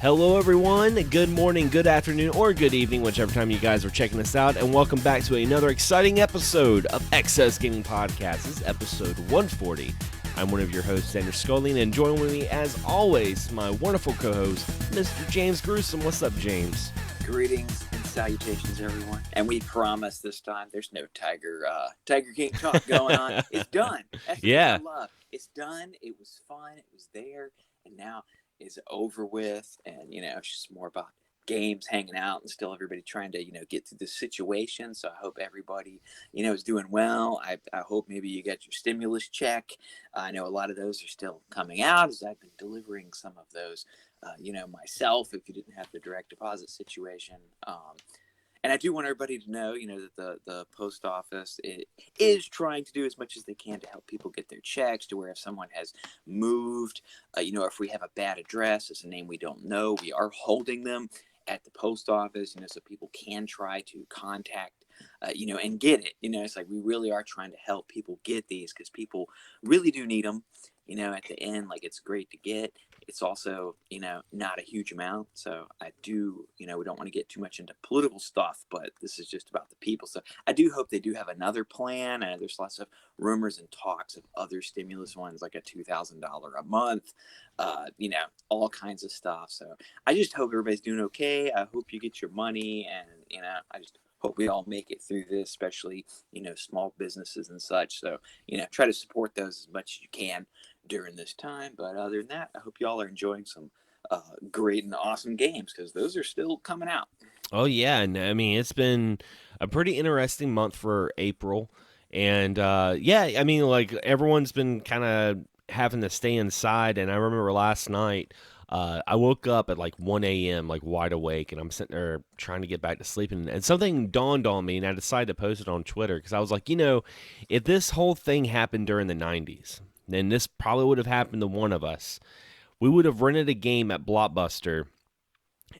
Hello everyone, good morning, good afternoon, or good evening, whichever time you guys are checking us out, and welcome back to another exciting episode of XSGaming Podcast. This is episode 140. I'm one of your hosts, Xander Skullion, and joining with me, as always, my wonderful co-host, Mr. James Gruesome. What's up, James? Greetings and salutations, everyone. And we promise this time there's no Tiger King talk going on. It's done. That's what I love. It's done. It was fun. It was there. And now it's over with. And, it's just more about games, hanging out, and still everybody trying to, get through this situation. So I hope everybody, is doing well. I hope maybe you got your stimulus check. I know a lot of those are still coming out as I've been delivering some of those, myself, if you didn't have the direct deposit situation. And I do want everybody to know, that the post office is trying to do as much as they can to help people get their checks, to where if someone has moved, if we have a bad address, it's a name we don't know, we are holding them at the post office, so people can try to contact, and get it. It's like we really are trying to help people get these because people really do need them. At the end, like, it's great to get. It's also, not a huge amount. So I do, we don't want to get too much into political stuff, but this is just about the people. So I do hope they do have another plan. And there's lots of rumors and talks of other stimulus ones, like a $2,000 a month, all kinds of stuff. So I just hope everybody's doing okay. I hope you get your money, and, I just hope we all make it through this, especially, small businesses and such. So, try to support those as much as you can during this time. But other than that, I hope y'all are enjoying some great and awesome games, because those are still coming out. Oh, yeah. And I mean, it's been a pretty interesting month for April. And everyone's been kind of having to stay inside. And I remember last night, I woke up at like 1 a.m., like wide awake, and I'm sitting there trying to get back to sleep. And something dawned on me, and I decided to post it on Twitter, because I was like, if this whole thing happened during the 90s, then this probably would have happened to one of us. We would have rented a game at Blockbuster,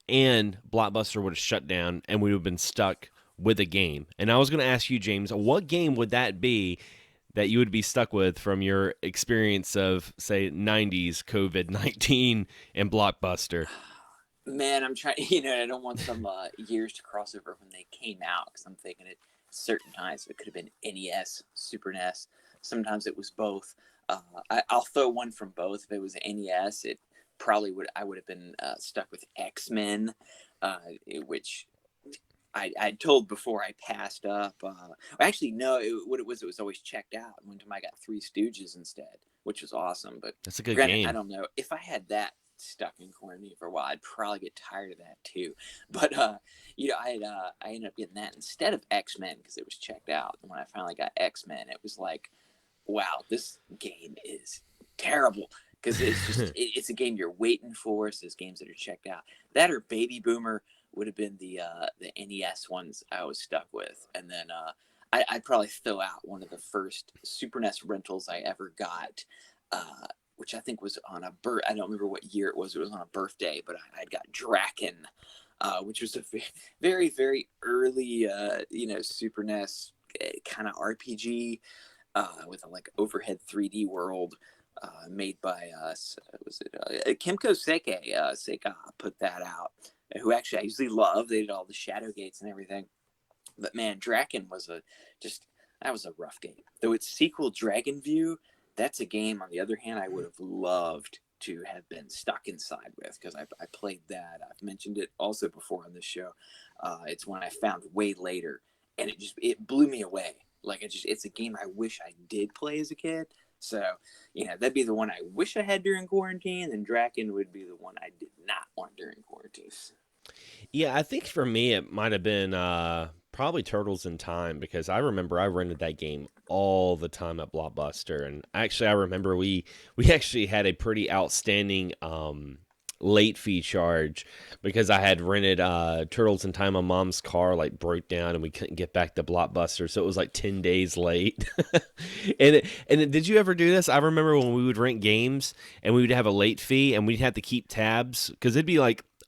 and Blockbuster would have shut down, and we would have been stuck with a game. And I was going to ask you, James, what game would that be that you would be stuck with from your experience of, say, 90s COVID-19 and Blockbuster? Man, I'm trying, I don't want some years to cross over when they came out, because I'm thinking at certain times it could have been NES, Super NES. Sometimes it was both. I'll throw one from both. If it was NES, it probably I would have been stuck with X-Men, which I told before I passed up. Actually, no, what it was always checked out. One time I got Three Stooges instead, which was awesome. But that's a good game. I don't know. If I had that stuck in quarantine for a while, I'd probably get tired of that too. But I ended up getting that instead of X-Men because it was checked out. And when I finally got X-Men, it was like, wow, this game is terrible, because it's just it's a game you're waiting for. So there's games that are checked out. That or Baby Boomer would have been the NES ones I was stuck with. And then I'd probably throw out one of the first Super NES rentals I ever got, which I think was on a I don't remember what year it was. It was on a birthday, but I'd got Draken, which was a very, very early, Super NES kind of RPG, with a overhead 3D world, made by Kimco Seika put that out, who actually I usually love. They did all the Shadow Gates and everything. But man, Draken was that was a rough game. Though its sequel, Dragon View, that's a game, on the other hand, I would have loved to have been stuck inside with, because I played that. I've mentioned it also before on this show. It's one I found way later, and it blew me away. It's a game I wish I did play as a kid. So, that'd be the one I wish I had during quarantine, and Draken would be the one I did not want during quarantine. Yeah, I think for me it might have been probably Turtles in Time, because I remember I rented that game all the time at Blockbuster, and actually I remember we actually had a pretty outstanding late fee charge, because I had rented Turtles in Time. My mom's car broke down and we couldn't get back to Blockbuster, so it was 10 days late. and did you ever do this? I remember when we would rent games and we would have a late fee, and we'd have to keep tabs, because it'd be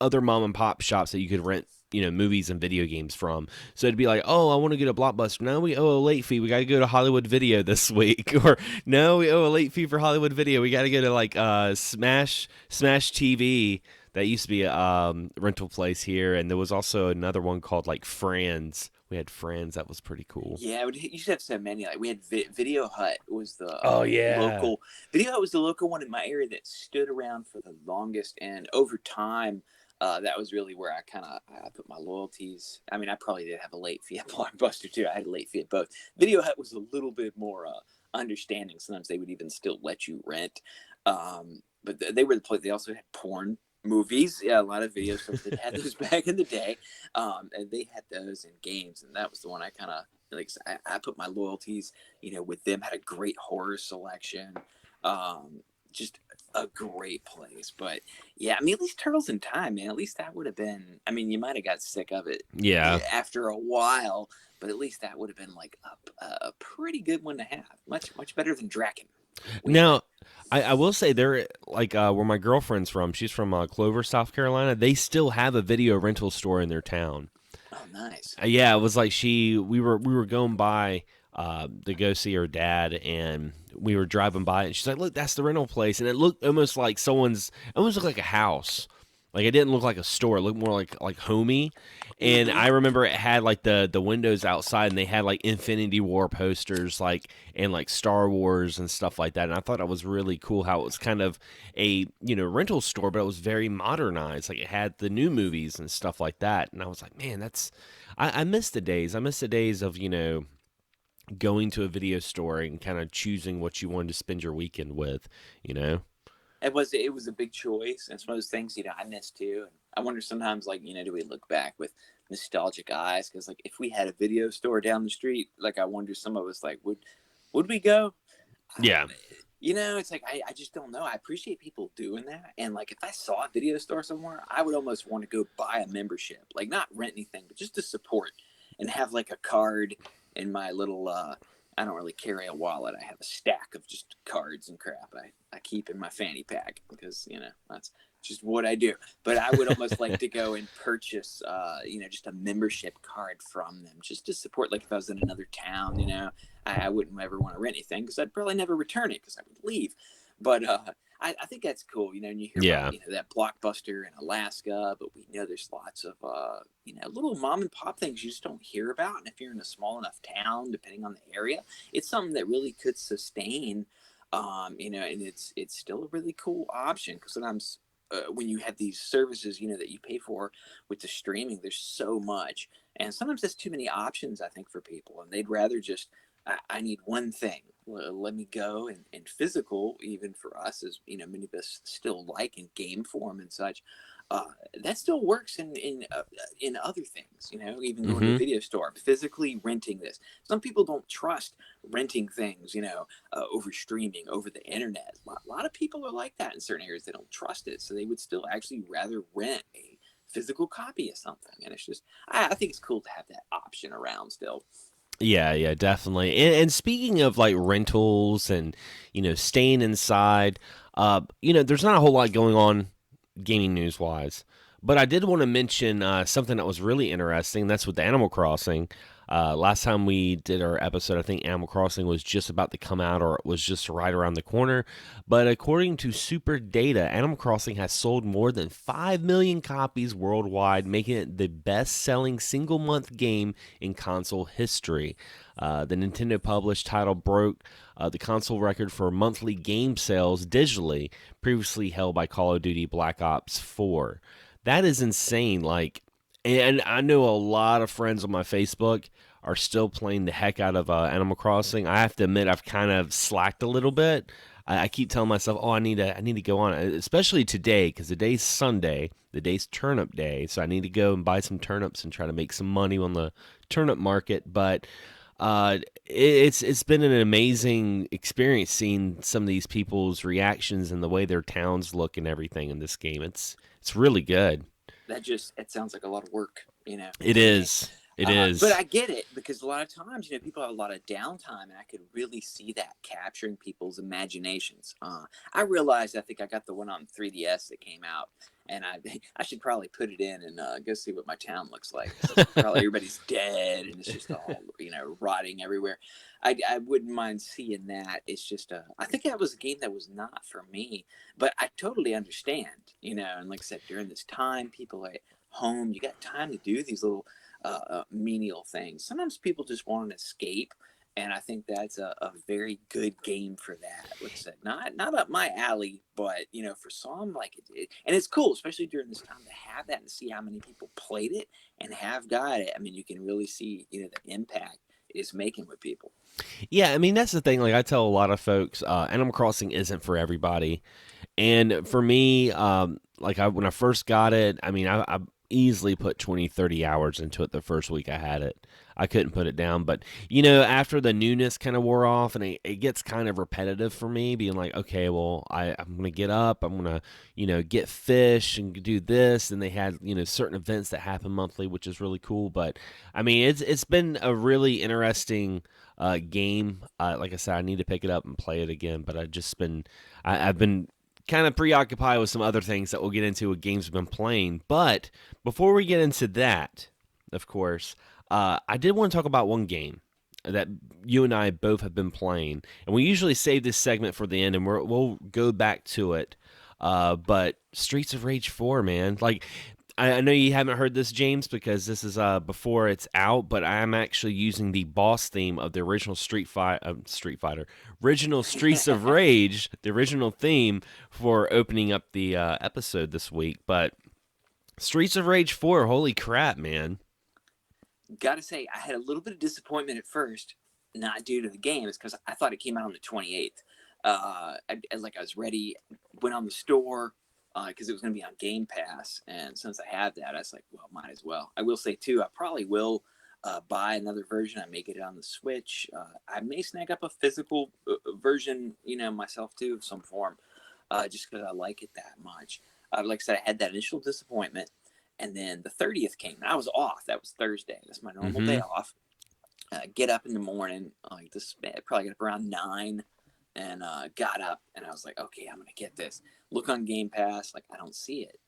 other mom and pop shops that you could rent movies and video games from. So it'd be oh, I want to get a Blockbuster. No, we owe a late fee. We got to go to Hollywood Video this week. Or no, we owe a late fee for Hollywood Video. We got to go to Smash TV That used to be a rental place here, and there was also another one called like Friends. We had Friends. That was pretty cool. Yeah, you used to have so many. Like we had Video Hut was the Oh yeah. local. Video Hut was the local one in my area that stood around for the longest, and over time, that was really where I put my loyalties. I mean, I probably did have a late fee at Blockbuster too. I had a late fee at both. Video Hut was a little bit more understanding. Sometimes they would even still let you rent, but they were the place. They also had porn movies. Yeah, a lot of video stores that had those back in the day, and they had those in games, and that was the one I kind of like. I put my loyalties, with them. Had a great horror selection, just a great place. But yeah, I mean, at least Turtles in Time, man. At least that would have been. I mean, you might have got sick of it Yeah. after a while, but at least that would have been like a pretty good one to have. Much better than Draken. Now, I will say they're like where my girlfriend's from. She's from Clover, South Carolina. They still have a video rental store in their town. Oh, nice. Yeah, it was like we were going by to go see her dad, and we were driving by, and she's like, "Look, that's the rental place," and it looked almost like almost looked like a house. Like it didn't look like a store; it looked more like homey. And I remember it had like the windows outside, and they had like Infinity War posters, like and like Star Wars and stuff like that. And I thought it was really cool how it was kind of a rental store, but it was very modernized. Like it had the new movies and stuff like that. And I was like, man, I miss the days. I miss the days of going to a video store and kind of choosing what you wanted to spend your weekend with. You know. It was a big choice. And it's one of those things, I miss too. And I wonder sometimes, like, do we look back with nostalgic eyes? Because, like, if we had a video store down the street, like, I wonder some of us, like, would we go? Yeah. It's like, I just don't know. I appreciate people doing that. And, like, if I saw a video store somewhere, I would almost want to go buy a membership. Like, not rent anything, but just to support and have, like, a card in my little, I don't really carry a wallet. I have a stack of just cards and crap I keep in my fanny pack because, that's just what I do. But I would almost like to go and purchase, just a membership card from them just to support. Like if I was in another town, I wouldn't ever want to rent anything because I'd probably never return it because I would leave. But I think that's cool, and you hear about, that Blockbuster in Alaska, but we know there's lots of, little mom and pop things you just don't hear about. And if you're in a small enough town, depending on the area, it's something that really could sustain, and it's still a really cool option because sometimes when you have these services, that you pay for with the streaming, there's so much. And sometimes that's too many options, I think, for people. And they'd rather just, I need one thing. Let me go. And physical, even for us, as many of us still like in game form and such, that still works in other things. Even going to a video store, physically renting this. Some people don't trust renting things, over streaming, over the internet. A lot of people are like that in certain areas. They don't trust it, so they would still actually rather rent a physical copy of something. And it's just, I think it's cool to have that option around still. Yeah, definitely. And speaking of like rentals and staying inside, there's not a whole lot going on gaming news wise, but I did want to mention something that was really interesting. That's with Animal Crossing. Last time we did our episode, I think Animal Crossing was just about to come out, or it was just right around the corner. But according to Super Data, Animal Crossing has sold more than 5 million copies worldwide, making it the best-selling single-month game in console history. The Nintendo published title broke the console record for monthly game sales digitally, previously held by Call of Duty Black Ops 4. That is insane. And I know a lot of friends on my Facebook are still playing the heck out of Animal Crossing. I have to admit, I've kind of slacked a little bit. I keep telling myself, "Oh, I need to go on," especially today because the day's Sunday, the day's turnip day. So I need to go and buy some turnips and try to make some money on the turnip market. But it's been an amazing experience seeing some of these people's reactions and the way their towns look and everything in this game. It's really good. It sounds like a lot of work, It is. It is. But I get it because a lot of times, people have a lot of downtime, and I could really see that capturing people's imaginations. I realized, I think I got the one on 3DS that came out, and I should probably put it in and go see what my town looks like. So probably everybody's dead and it's just all rotting everywhere. I wouldn't mind seeing that. It's just I think that was a game that was not for me, but I totally understand. And like I said, during this time, people are at home. You got time to do these little menial things. Sometimes people just want an escape. And I think that's a very good game for that. Like I said, not up my alley, but for some, like and it's cool, especially during this time, to have that and see how many people played it and have got it. I mean, you can really see the impact it's making with people. Yeah, I mean that's the thing. Like I tell a lot of folks, Animal Crossing isn't for everybody. And for me, like when I first got it, I mean, I easily put 20, 30 hours into it the first week I had it. I couldn't put it down. But, after the newness kind of wore off and it gets kind of repetitive for me, being like, okay, well, I'm going to get up. I'm going to, get fish and do this. And they had, certain events that happen monthly, which is really cool. But, I mean, it's been a really interesting game. Like I said, I need to pick it up and play it again. But I've been kind of preoccupied with some other things that we'll get into with games we've been playing. But before we get into that, of course, I did want to talk about one game that you and I both have been playing. And we usually save this segment for the end, and we'll go back to it. But Streets of Rage 4, man. Like, I know you haven't heard this, James, because this is before it's out, but I'm actually using the boss theme of the original Street Fighter, original Streets of Rage, the original theme for opening up the episode this week. But Streets of Rage 4, holy crap, man. Gotta say, I had a little bit of disappointment at first, not due to the game. It's because I thought it came out on the 28th. I was ready, went on the store, because it was going to be on Game Pass. And since I had that, I was like, well, might as well. I will say, too, I probably will buy another version. I may get it on the Switch. I may snag up a physical version, myself, too, of some form, just because I like it that much. Like I said, I had that initial disappointment. And then the 30th came. I was off. That was Thursday. That's my normal day off. Get up in the morning. Probably got up around 9. And got up and I was like, okay, I'm gonna get this. Look on Game Pass, like I don't see it.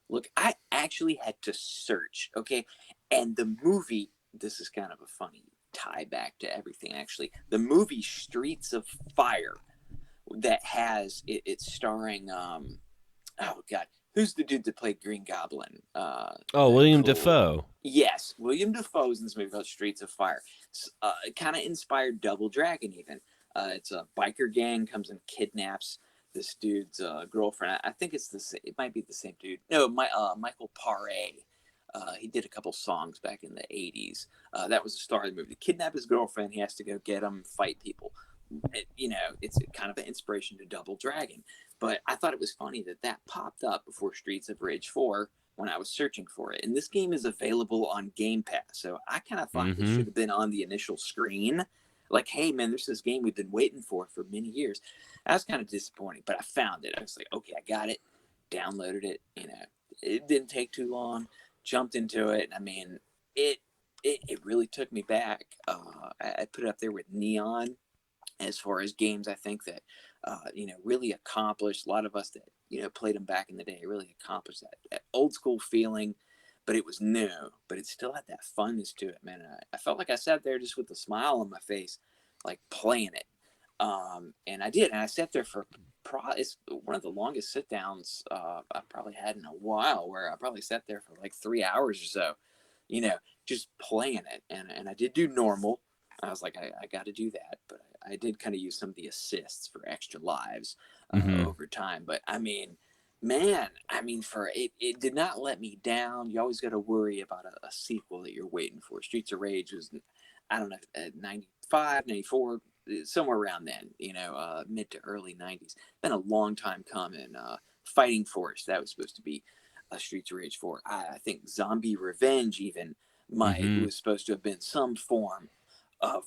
Look, I actually had to search, okay? And the movie, this is kind of a funny tie back to everything actually. The movie Streets of Fire that has it's starring oh god, who's the dude that played Green Goblin? William Dafoe. Yes, William Dafoe's in this movie called Streets of Fire. Kind of inspired Double Dragon even. It's a biker gang comes and kidnaps this dude's girlfriend. I think it might be the same dude. No, Michael Paré. He did a couple songs back in the 80s. That was the star of the movie. To kidnap his girlfriend, he has to go get them, fight people. It's kind of an inspiration to Double Dragon. But I thought it was funny that popped up before Streets of Rage 4 when I was searching for it. And this game is available on Game Pass. So I kind of thought it should have been on the initial screen. Like, hey, man, there's this game we've been waiting for many years. I was kind of disappointing, but I found it. I was like, okay, I got it. Downloaded it. It didn't take too long. Jumped into it. I mean, it really took me back. I put it up there with Neon as far as games I think that, really accomplished. A lot of us that, played them back in the day really accomplished that old school feeling. But it was new, but it still had that funness to it, man. I felt like I sat there just with a smile on my face, like playing it. And I did. And I sat there for it's one of the longest sit downs I've probably had in a while, where I probably sat there for like 3 hours or so, just playing it. And I did do normal. I was like, I got to do that. But I did kind of use some of the assists for extra lives over time. But I mean, man, for it did not let me down. You always got to worry about a sequel that you're waiting for. Streets of Rage was, I don't know, 95, 94, somewhere around then, mid to early 90s. Been a long time coming. Fighting Force, that was supposed to be Streets of Rage 4. I think Zombie Revenge even was supposed to have been some form of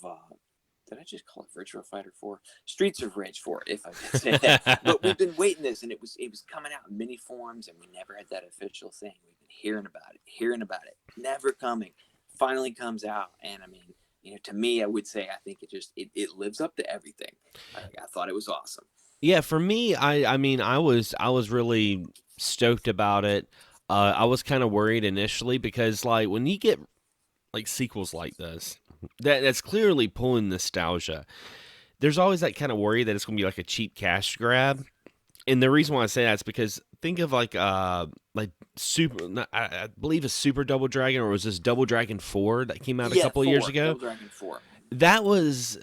did I just call it Virtua Fighter 4? Streets of Rage 4, if I could say that. But we've been waiting this, and it was coming out in many forms, and we never had that official thing. We've been hearing about it, never coming. Finally comes out, and I mean, to me, I would say I think it lives up to everything. I thought it was awesome. Yeah, for me, I mean, I was really stoked about it. I was kind of worried initially because like when you get like sequels like this, that's clearly pulling nostalgia. There's always that kind of worry that it's going to be like a cheap cash grab. And the reason why I say that is because think of like super I believe a Super Double Dragon, or was this Double Dragon 4 that came out a Yeah, couple of years four. ago? Double Dragon 4. That was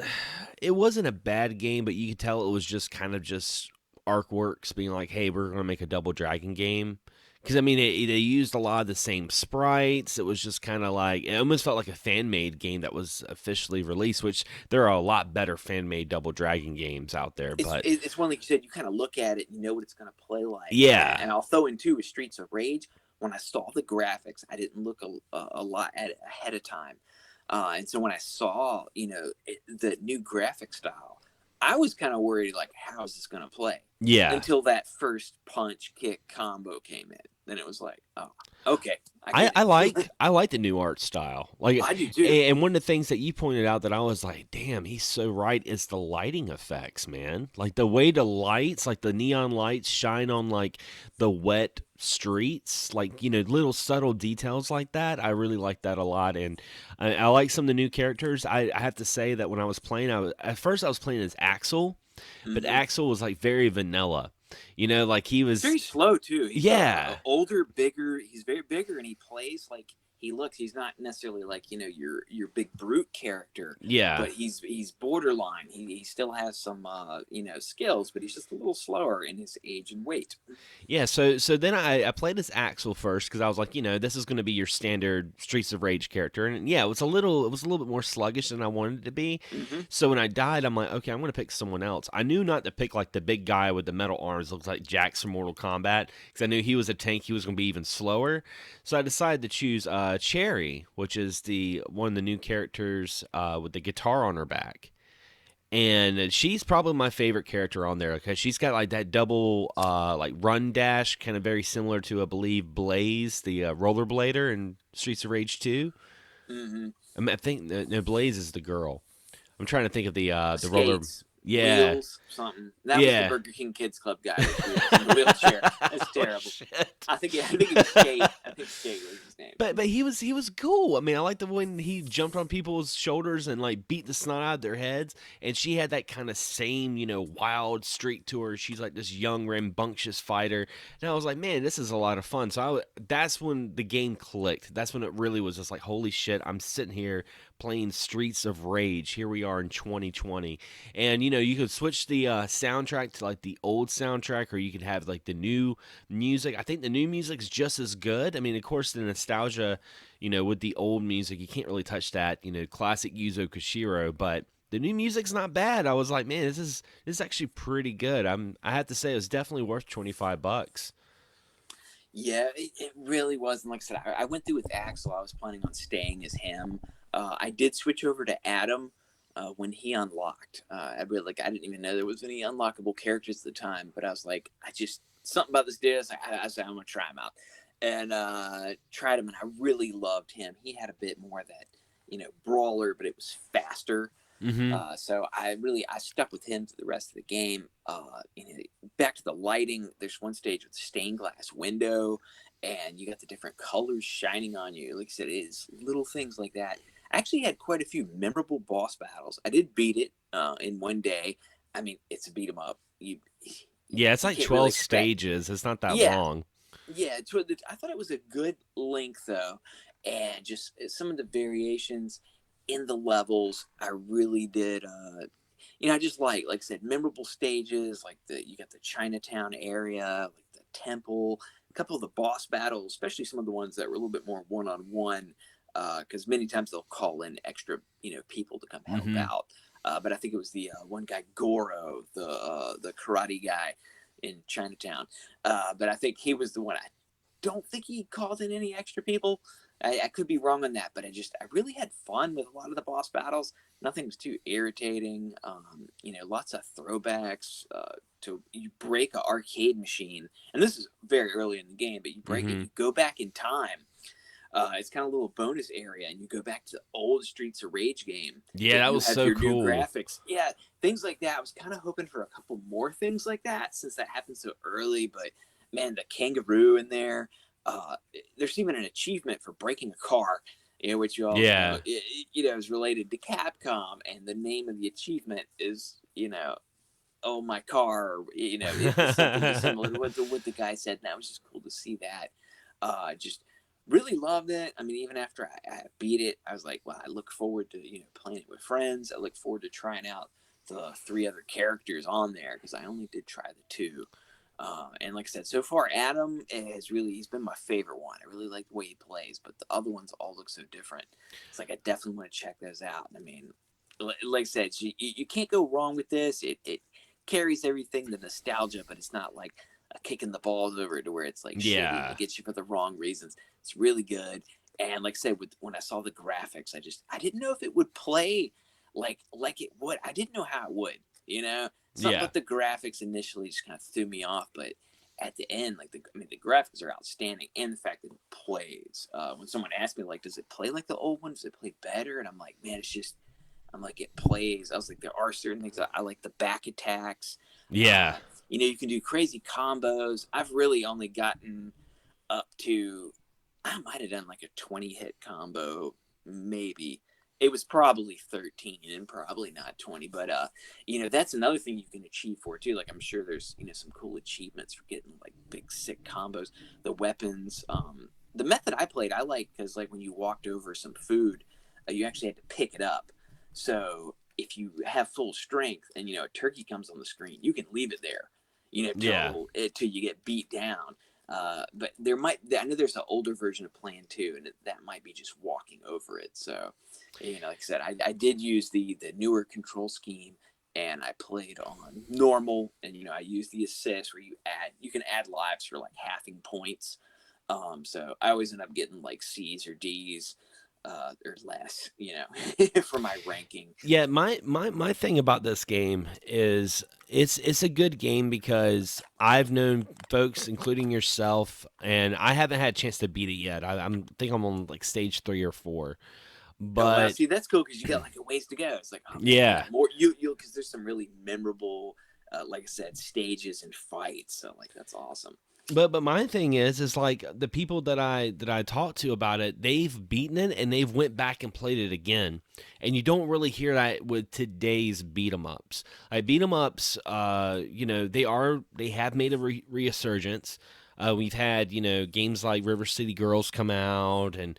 it wasn't a bad game, but you could tell it was just kind of just Artworks being like, "Hey, we're going to make a Double Dragon game." Because I mean, they used a lot of the same sprites. It was just kind of like it almost felt like a fan made game that was officially released. Which there are a lot better fan made Double Dragon games out there, but It's one like you said. You kind of look at it, you know what it's going to play like. yeah, And I'll throw in too with Streets of Rage. When I saw the graphics, I didn't look a lot at it ahead of time, and so when I saw the new graphic style, I was kind of worried like, how is this going to play? yeah. Until that first punch kick combo came in, then it was like, oh, okay, I get it. I like the new art style. Like, I do too. and one of the things that you pointed out that I was like, damn, he's so right, is the lighting effects, man. Like the way the lights, like the neon lights shine on like the wet streets, like little subtle details like that. I really like that a lot, and I like some of the new characters. I have to say that when I was playing, at first I was playing as Axel, but Mm-hmm. Axel was like very vanilla. Like he He's was, very slow too. He's yeah, older, bigger. He's very bigger, and he plays like he looks. He's not necessarily like your big brute character, yeah. but he's borderline. He still has some skills, but he's just a little slower in his age and weight. Yeah, so then I played as Axel first because I was like, this is going to be your standard Streets of Rage character, and yeah, it was a little bit more sluggish than I wanted it to be. Mm-hmm. So when I died, I'm like, okay, I'm going to pick someone else. I knew not to pick like the big guy with the metal arms, looks like Jax from Mortal Kombat, because I knew he was a tank. He was going to be even slower. So I decided to choose Cherry, which is the one of the new characters with the guitar on her back. And she's probably my favorite character on there because she's got like that double like run dash, kind of very similar to, I believe, Blaze, the rollerblader in Streets of Rage 2. Mm-hmm. I think no, Blaze is the girl. I'm trying to think of the roller. Skates, Yeah, wheels, something. That was the yeah. Burger King Kids Club guy with wheels in the wheelchair. That's Oh, terrible. shit. I think it was Skate. I think Skate was his name. But he was cool. I mean, I liked the when he jumped on people's shoulders and like beat the snot out of their heads. And she had that kind of same wild streak to her. She's like this young rambunctious fighter. And I was like, man, this is a lot of fun. So that's when the game clicked. That's when it really was just like, holy shit! I'm sitting here playing Streets of Rage. Here we are in 2020, and you could switch the soundtrack to like the old soundtrack, or you could have like the new music. I think the new music's just as good. I mean, of course, the nostalgia, with the old music, you can't really touch that. Classic Yuzo Koshiro, but the new music's not bad. I was like, man, this is actually pretty good. I have to say, it was definitely worth $25. Yeah, it really was. And like I said, I went through with Axel. I was planning on staying as him. I did switch over to Adam when he unlocked. I didn't even know there was any unlockable characters at the time, but I was like, something about this dude. I said, I'm gonna try him out, and tried him, and I really loved him. He had a bit more of that brawler, but it was faster. Mm-hmm. So I stuck with him to the rest of the game. Back to the lighting. There's one stage with a stained glass window, and you got the different colors shining on you. Like I said, it is little things like that. I actually had quite a few memorable boss battles. I did beat it in one day. I mean, it's a beat 'em up. Yeah, it's like can't 12 really stages. It's not that Yeah, long. yeah. I thought it was a good length though, and just some of the variations in the levels, I really did. I just like I said, memorable stages. Like you got the Chinatown area, like the temple, a couple of the boss battles, especially some of the ones that were a little bit more one on one. Because many times they'll call in extra, people to come help Mm-hmm. out. But I think it was the one guy, Goro, the karate guy in Chinatown. But I think he was the one. I don't think he called in any extra people. I could be wrong on that, but I really had fun with a lot of the boss battles. Nothing was too irritating. Lots of throwbacks. To you break an arcade machine, and this is very early in the game, but you break it, you go back in time. It's kind of a little bonus area, and you go back to the old Streets of Rage game. Yeah, that was so cool. New graphics, things like that. I was kind of hoping for a couple more things like that since that happened so early, but man, the kangaroo in there. There's even an achievement for breaking a car, which you all know, Yeah. is related to Capcom, and the name of the achievement is, oh my car, it's something similar to what the guy said, and that was just cool to see that. Just really loved it. I mean, even after I beat it, I was like, well, I look forward to playing it with friends. I look forward to trying out the 3 other characters on there, because I only did try the 2. And like I said, so far, Adam he's been my favorite one. I really like the way he plays, but the other ones all look so different. It's like I definitely want to check those out. I mean, like I said, you can't go wrong with this. It carries everything, the nostalgia, but it's not like a kicking the balls over to where it's like shitty and Yeah. it gets you for the wrong reasons. It's really good. And like I said, when I saw the graphics, I didn't know if it would play like it would. I didn't know how it would. Something Yeah. about the graphics initially just kind of threw me off, but at the end, the graphics are outstanding, and the fact that it plays. When someone asked me, like, does it play like the old one? Does it play better? And I'm like, man, I'm like, it plays. I was like, there are certain things I like, the back attacks. Yeah. You can do crazy combos. I've really only gotten up to, I might have done like a 20 hit combo, maybe. It was probably 13 and probably not 20, but that's another thing you can achieve for too. Like, I'm sure there's some cool achievements for getting like big sick combos. The weapons, the method I played, I like, because like when you walked over some food, you actually had to pick it up. So if you have full strength and a turkey comes on the screen, you can leave it there, Yeah. till you get beat down. But I know there's an older version of Plan 2, and that might be just walking over it. So, like I said, I did use the newer control scheme, and I played on normal, and I used the assist where you can add lives for like halving points. So I always end up getting like C's or D's, or less, for my ranking. Yeah, my thing about this game is it's a good game because I've known folks, including yourself, and I haven't had a chance to beat it yet. think I'm on like stage 3 or 4, Oh wow, but see, that's cool because you got like a ways to go. It's like, oh man, I yeah. got more. You because there's some really memorable, like I said, stages and fights. So like that's awesome. But my thing is like the people that I talked to about it, they've beaten it and they've went back and played it again, and you don't really hear that with today's beat 'em ups. Like beat 'em ups, they have made a resurgence. We've had games like River City Girls come out, and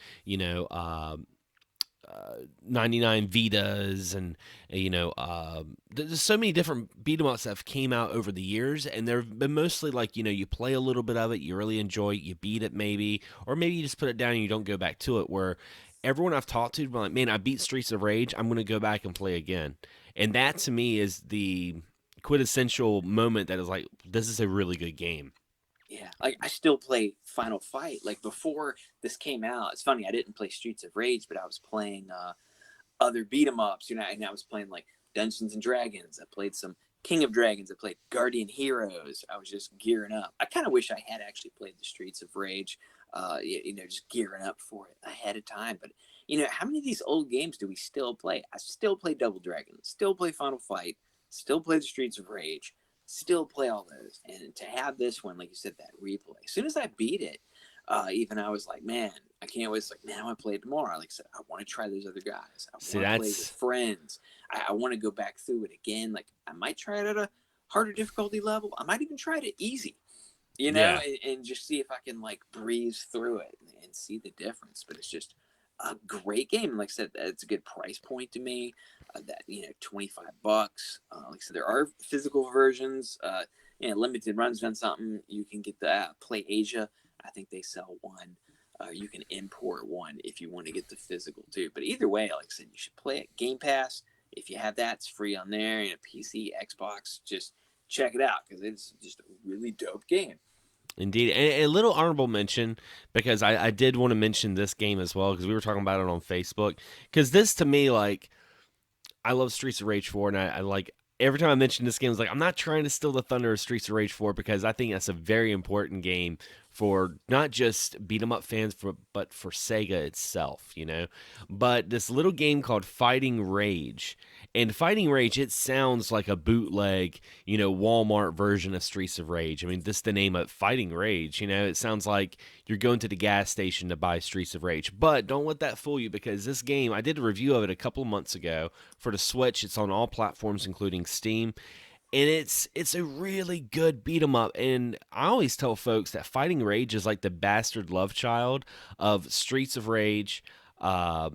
99 Vitas, and there's so many different beat 'em ups that have came out over the years, and they've been mostly like you play a little bit of it, you really enjoy it, you beat it maybe, or maybe you just put it down and you don't go back to it. Where everyone I've talked to, been like, man, I beat Streets of Rage, I'm going to go back and play again, and that to me is the quintessential moment that is like, this is a really good game. Yeah, like I still play Final Fight. Like before this came out, it's funny, I didn't play Streets of Rage, but I was playing other beat 'em ups, and I was playing like Dungeons and Dragons. I played some King of Dragons. I played Guardian Heroes. I was just gearing up. I kind of wish I had actually played the Streets of Rage, just gearing up for it ahead of time. But how many of these old games do we still play? I still play Double Dragon, still play Final Fight, still play the Streets of Rage, still play all those. And to have this one, like you said, that replay. As soon as I beat it, even I was like, man, I can't wait. It's like, man, I want to play it tomorrow. Like I said, I want to try those other guys. I See, want to play with that's friends. I want to go back through it again. Like I might try it at a harder difficulty level. I might even try it at easy, yeah. and just see if I can like breeze through it and see the difference. But it's just a great game. And like I said, it's a good price point to me. That $25. Like I said, there are physical versions. Limited runs done something. You can get the Play Asia. I think they sell one. You can import one if you want to get the physical too. But either way, like I said, you should play it. Game Pass, if you have that, it's free on there. PC, Xbox, just check it out because it's just a really dope game. Indeed. And a little honorable mention, because I did want to mention this game as well, because we were talking about it on Facebook. Because this, to me, like, I love Streets of Rage 4, and I like, every time I mention this game, it's like, I'm not trying to steal the thunder of Streets of Rage 4, because I think that's a very important game for not just beat 'em up fans, but for Sega itself, But this little game called Fighting Rage. And Fighting Rage, it sounds like a bootleg, Walmart version of Streets of Rage. I mean, this is the name of Fighting Rage, It sounds like you're going to the gas station to buy Streets of Rage. But don't let that fool you, because this game, I did a review of it a couple of months ago for the Switch. It's on all platforms, including Steam. And it's a really good beat 'em up. And I always tell folks that Fighting Rage is like the bastard love child of Streets of Rage, uh,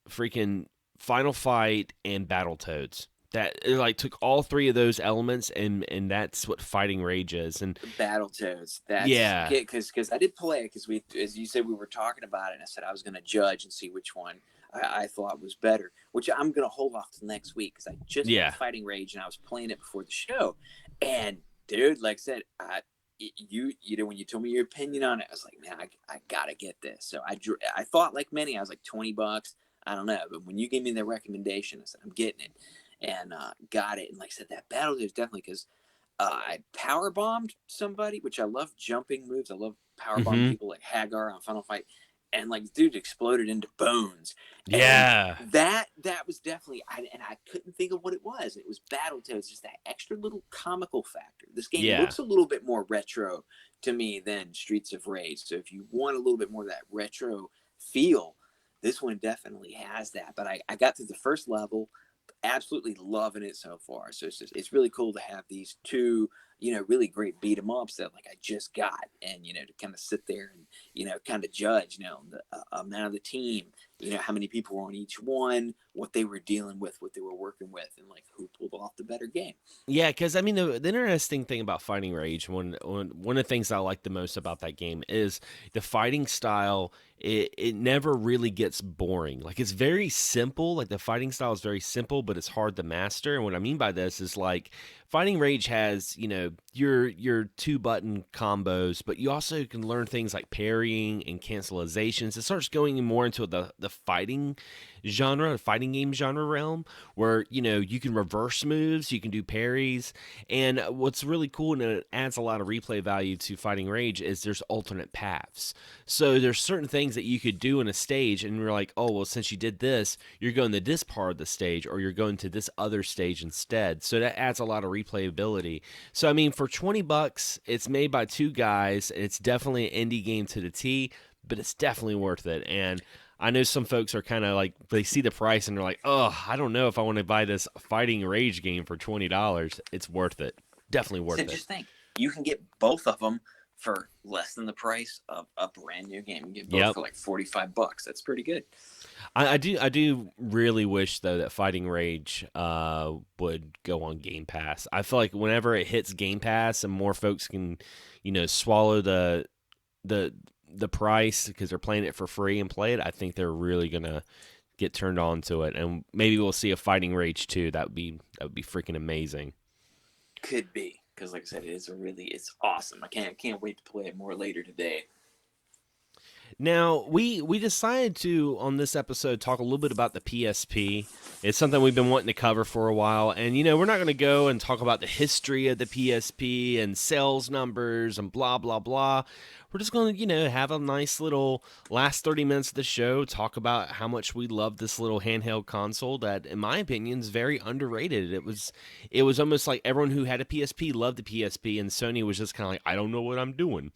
freaking Final Fight, and Battletoads. That it like took all three of those elements, and that's what Fighting Rage is. And Battletoads, that's yeah, because I did play it, because we, as you said, we were talking about it, and I said I was going to judge and see which one I thought was better, which I'm going to hold off till next week, because I just yeah, played Fighting Rage and I was playing it before the show. And dude, like I said, you know, when you told me your opinion on it, I was like, man, I gotta get this. So I thought, like many, I was like $20. I don't know, but when you gave me the recommendation, I said I'm getting it, and got it. And like I said, that battle is definitely, because I power bombed somebody, which I love jumping moves. I love power bombing people like Hagar on Final Fight, and like dude exploded into bones. yeah, And that was definitely, and I couldn't think of what it was. It was Battletoads, just that extra little comical factor. This game yeah. looks a little bit more retro to me than Streets of Rage. So if you want a little bit more of that retro feel, this one definitely has that. But I got to the first level, absolutely loving it so far. So it's really cool to have these two, really great beat 'em ups that like I just got, and to kind of sit there and kind of judge, the amount of the team, how many people were on each one, what they were dealing with, what they were working with, and like who pulled off the better game. Yeah, because I mean, the interesting thing about Fighting Rage, one of the things I like the most about that game is the fighting style. It never really gets boring. Like it's very simple. Like the fighting style is very simple, but it's hard to master. And what I mean by this is like Fighting Rage has your 2-button combos, but you also can learn things like parrying and cancelizations. It starts going more into the fighting genre, the fighting game genre realm, where you can reverse moves, you can do parries, and what's really cool, and it adds a lot of replay value to Fighting Rage, is there's alternate paths. So there's certain things that you could do in a stage, and you're like, oh well, since you did this, you're going to this part of the stage, or you're going to this other stage instead. So that adds a lot of replayability. So I mean, for $20, it's made by two guys, and it's definitely an indie game to the T, but it's definitely worth it. And I know some folks are kind of like, they see the price and they're like, oh, I don't know if I want to buy this Fighting Rage game for $20. It's worth it. Definitely worth it. Just think, you can get both of them for less than the price of a brand new game. You get both for like $45. That's pretty good. I do really wish though that Fighting Rage would go on Game Pass. I feel like whenever it hits Game Pass and more folks can, swallow the price because they're playing it for free and play it, I think they're really gonna get turned on to it, and maybe we'll see a Fighting Rage 2. That would be freaking amazing. Could be, because like I said, it's awesome. I can't wait to play it more later today. Now, we decided to, on this episode, talk a little bit about the PSP. It's something we've been wanting to cover for a while. And, we're not going to go and talk about the history of the PSP and sales numbers and blah, blah, blah. We're just going to, have a nice little last 30 minutes of the show, talk about how much we love this little handheld console that, in my opinion, is very underrated. It was almost like everyone who had a PSP loved the PSP, and Sony was just kind of like, I don't know what I'm doing.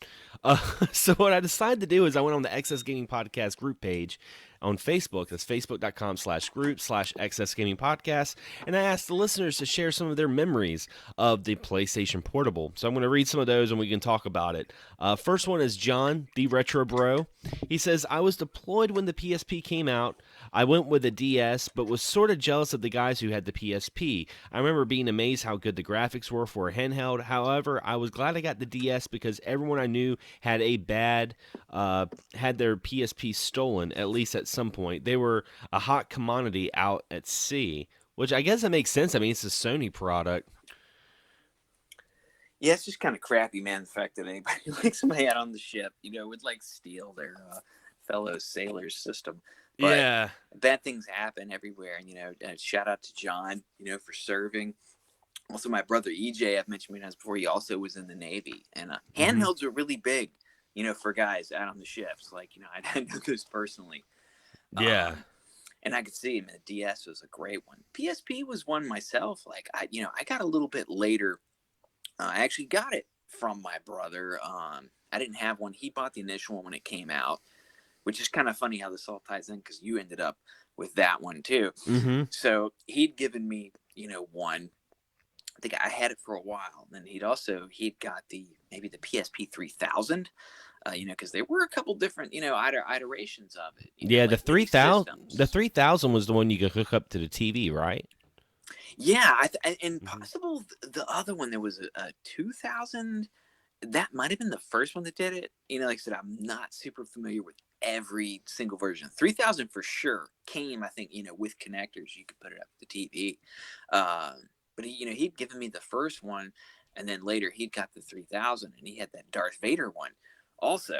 So what I decided to do is I went on the XSGaming Podcast group page on Facebook. That's facebook.com/group/XSGaming Podcast. And I asked the listeners to share some of their memories of the PlayStation Portable. So I'm going to read some of those and we can talk about it. First one is John, the Retro Bro. He says, I was deployed when the PSP came out. I went with a DS, but was sort of jealous of the guys who had the PSP. I remember being amazed how good the graphics were for a handheld. However, I was glad I got the DS because everyone I knew had had their PSP stolen, at least at some point. They were a hot commodity out at sea, which I guess that makes sense. I mean, it's a Sony product. Yeah, it's just kind of crappy, man, the fact that anybody like somebody out on the ship, would like steal their fellow sailors' system. But yeah, bad things happen everywhere. And, shout out to John, for serving. Also, my brother EJ, I've mentioned many times before, he also was in the Navy. And handhelds are really big for guys out on the ships. Like, I know this personally. Yeah. And I could see him. The DS was a great one. PSP was one myself. Like, I got a little bit later. I actually got it from my brother. I didn't have one. He bought the initial one when it came out, which is kind of funny how this all ties in because you ended up with that one too. Mm-hmm. So he'd given me, one. I think I had it for a while. And then he'd got maybe the PSP 3000. Because there were a couple different, iterations of it. Yeah, Like mini the systems. 3000 was the one you could hook up to the TV, right? Yeah, and Mm-hmm. possible the other one, there was a 2000. That might have been the first one that did it. Like I said, I'm not super familiar with every single version. 3000 for sure came, I think, with connectors. You could put it up to the TV. But he'd given me the first one, and then later he'd got the 3000, and he had that Darth Vader one also.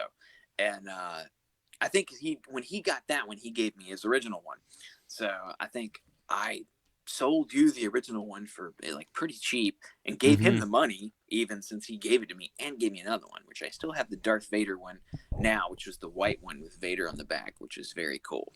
And I think when he got that one, he gave me his original one. So I think I sold you the original one for like pretty cheap and gave him Mm-hmm. the money, even since he gave it to me, and gave me another one, which I still have, the Darth Vader one now, which was the white one with Vader on the back, which is very cool.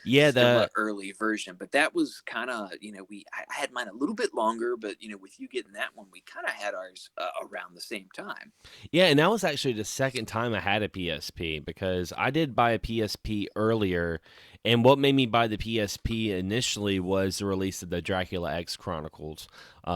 Yeah, Still an the early version, but that was kind of, I had mine a little bit longer, but with you getting that one, we kind of had ours around the same time. Yeah, and that was actually the second time I had a PSP because I did buy a PSP earlier, and what made me buy the PSP initially was the release of the Dracula X Chronicles.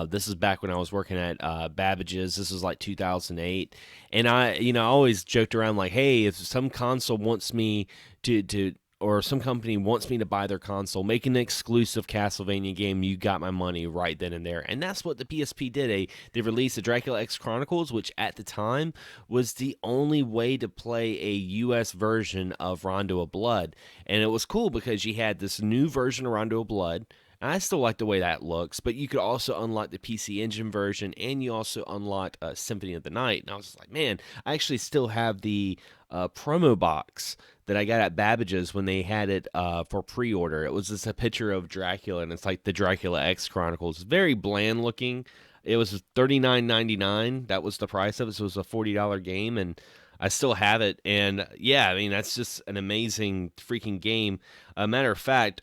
This is back when I was working at Babbage's. This was like 2008, and I always joked around like, "Hey, if some console wants me to or some company wants me to buy their console, make an exclusive Castlevania game, you got my money right then and there." And that's what the PSP did. They released the Dracula X Chronicles, which at the time was the only way to play a US version of Rondo of Blood. And it was cool because you had this new version of Rondo of Blood. And I still like the way that looks, but you could also unlock the PC Engine version, and you also unlocked Symphony of the Night. And I was just like, man, I actually still have the promo box that I got at Babbage's when they had it for pre-order. It was just a picture of Dracula, and it's like the Dracula X Chronicles. Very bland looking. It was $39.99. That was the price of it. So it was a $40 game, and I still have it. And yeah, I mean that's just an amazing freaking game. A matter of fact,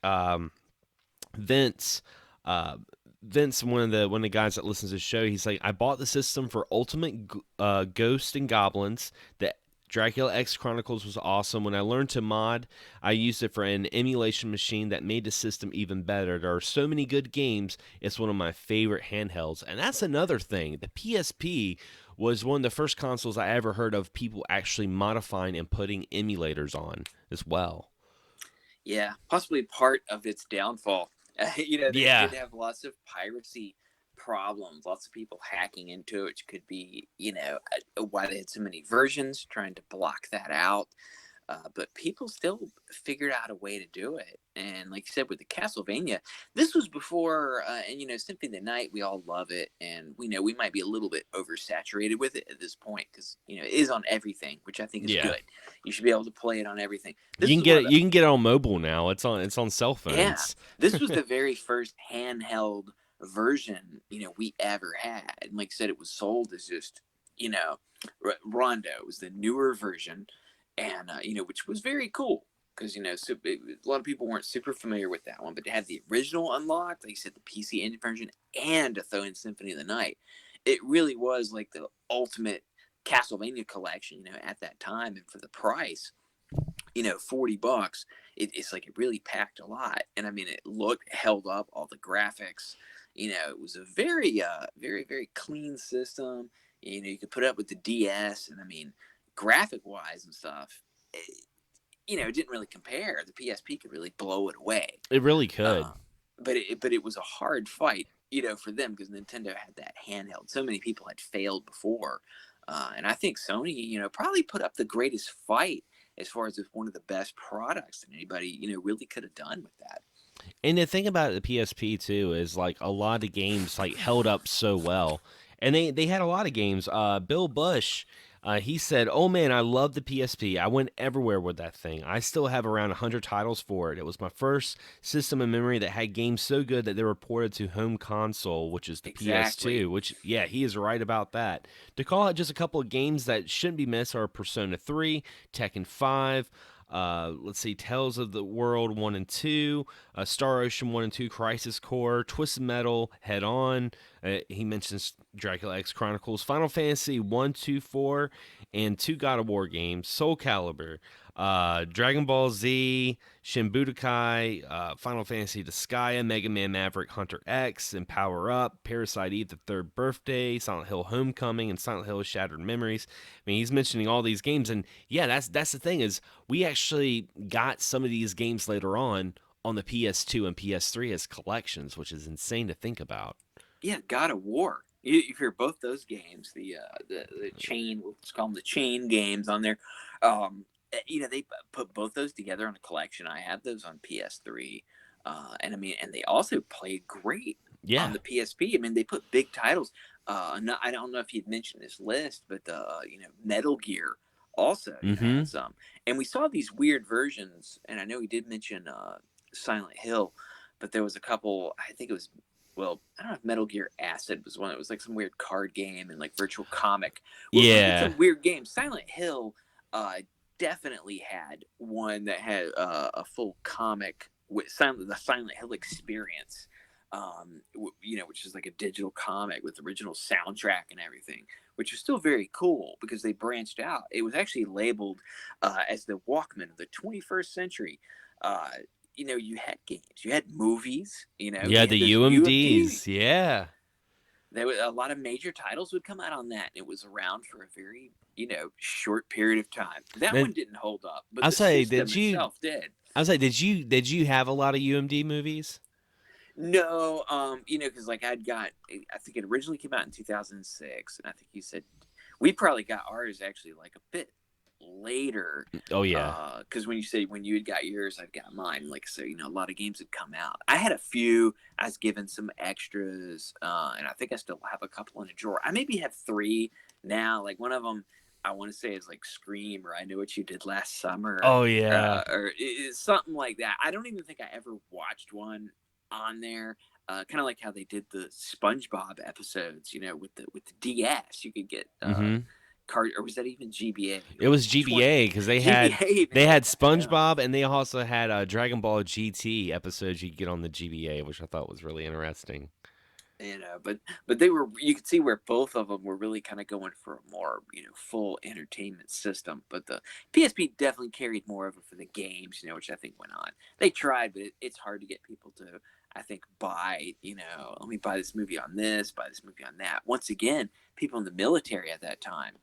Vince, uh, Vince, one of the guys that listens to the show, he's like, I bought the system for Ultimate Ghost and Goblins. The Dracula X Chronicles was awesome. When I learned to mod, I used it for an emulation machine that made the system even better. There are so many good games. It's one of my favorite handhelds. And that's another thing. The PSP was one of the first consoles I ever heard of people actually modifying and putting emulators on as well. Yeah, possibly part of its downfall. They Yeah. did have lots of piracy problems, lots of people hacking into it, which could be, why they had so many versions, trying to block that out. But people still figured out a way to do it. And like you said, with the Castlevania, this was before, and Symphony of the Night, we all love it. And we know we might be a little bit oversaturated with it at this point because, it is on everything, which I think is Yeah. good. You should be able to play it on everything. This You can was one get of it. the You can get it on mobile now. It's on cell Yeah, phones. this was the very first handheld version we ever had. And like I said, it was sold as just you know Rondo was the newer version, and which was very cool because a lot of people weren't super familiar with that one, but it had the original unlocked, like you said, the PC Engine version, and a throw in Symphony of the Night. It really was like the ultimate Castlevania collection, at that time, and for the price, $40, it's like it really packed a lot. And I mean, it looked, held up, all the graphics. It was a very, very, very clean system. You could put it up with the DS, and I mean, graphic wise and stuff, it didn't really compare. The PSP could really blow it away. It really could. Uh, but it was a hard fight, for them because Nintendo had that handheld. So many people had failed before, and I think Sony, probably put up the greatest fight as far as one of the best products that anybody, really could have done with that. And the thing about the PSP too is like a lot of games like held up so well, and they had a lot of games. Bill Bush, He said, "Oh man, I love the PSP. I went everywhere with that thing. I still have around 100 titles for it. It was my first system in memory that had games so good that they were ported to home console, which is the Exactly. PS2." Which, yeah, he is right about that. To call out just a couple of games that shouldn't be missed are Persona 3, Tekken 5. Let's see, Tales of the World 1 and 2, Star Ocean 1 and 2, Crisis Core, Twisted Metal, Head On. He mentions Dracula X Chronicles, Final Fantasy 1, 2, 4, and 2 God of War games, Soul Calibur, Dragon Ball Z, Shin Budokai, Final Fantasy Disgaea, Mega Man Maverick Hunter X, and Power Up, Parasite Eve, The Third Birthday, Silent Hill Homecoming, and Silent Hill Shattered Memories. I mean, he's mentioning all these games, and yeah, that's the thing is we actually got some of these games later on the PS2 and PS3 as collections, which is insane to think about. Yeah, God of War. You hear both those games, the chain, let's call them the chain games on there. They put both those together on a collection. I have those on PS3, and I mean, and they also played great on Yeah. the PSP. I mean, they put big titles. I don't know if you'd mentioned this list, but Metal Gear also Mm-hmm. had some, and we saw these weird versions. And I know he did mention Silent Hill, but there was a couple. I think it was, well, I don't know if Metal Gear Acid was one. It was like some weird card game and like virtual comic. We get Yeah. some weird games. Silent Hill uh, definitely had one that had a full comic with the Silent Hill experience. Which is like a digital comic with original soundtrack and everything, which is still very cool because they branched out. It was actually labeled as the Walkman of the 21st century. Uh, you had games, you had movies, Yeah, you the had those UMD. UMDs. Yeah. There was a lot of major titles would come out on that. It was around for a very, short period of time. That Now, one didn't hold up, but I'll the say, system itself did. did you have a lot of UMD movies? No, because like I think it originally came out in 2006, and I think you said we probably got ours actually like a bit later. Oh yeah. Because when you had got yours, I've got mine. Like so, a lot of games had come out. I had a few. I was given some extras, and I think I still have a couple in a drawer. I maybe have three now. Like one of them, I want to say is like Scream or I Know What You Did Last Summer, Oh yeah. or it's something like that. I don't even think I ever watched one on there. Kind of like how they did the SpongeBob episodes, with the DS, you could get Mm-hmm. card, or was that even GBA? It was 20, GBA because GBA even they had had that. Yeah. SpongeBob and they also had Dragon Ball GT episodes you could get on the GBA, which I thought was really interesting. But they were, you could see where both of them were really kind of going for a more full entertainment system. But the PSP definitely carried more of it for the games, which I think went on. They tried, but it's hard to get people to, I think, buy, let me buy this movie on this, buy this movie on that. Once again, people in the military at that time,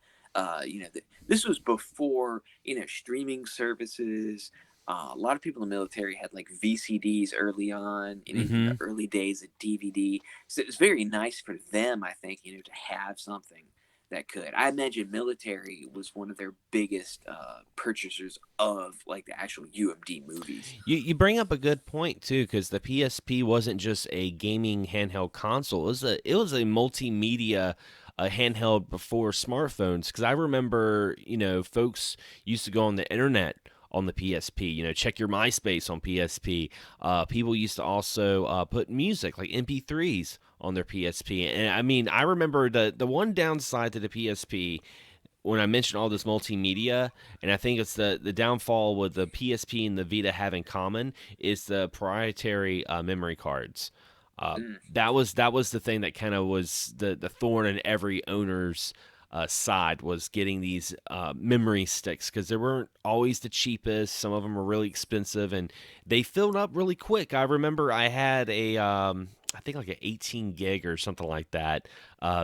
this was before streaming services. A lot of people in the military had like VCDs early on, even Mm-hmm. the early days of DVD. So it was very nice for them, I think, to have something that could. I imagine military was one of their biggest purchasers of like the actual UMD movies. You bring up a good point too, because the PSP wasn't just a gaming handheld console. It was a multimedia handheld before smartphones. Because I remember, folks used to go on the internet on the PSP. Check your MySpace on PSP. People used to also put music like MP3s on their PSP. And I mean, I remember the one downside to the PSP when I mentioned all this multimedia, and I think it's the downfall with the PSP and the Vita have in common is the proprietary memory cards. Mm. That was the thing that kind of was the thorn in every owner's side was getting these memory sticks because they weren't always the cheapest. Some of them were really expensive, and they filled up really quick. I remember I had I think like an 18 gig or something like that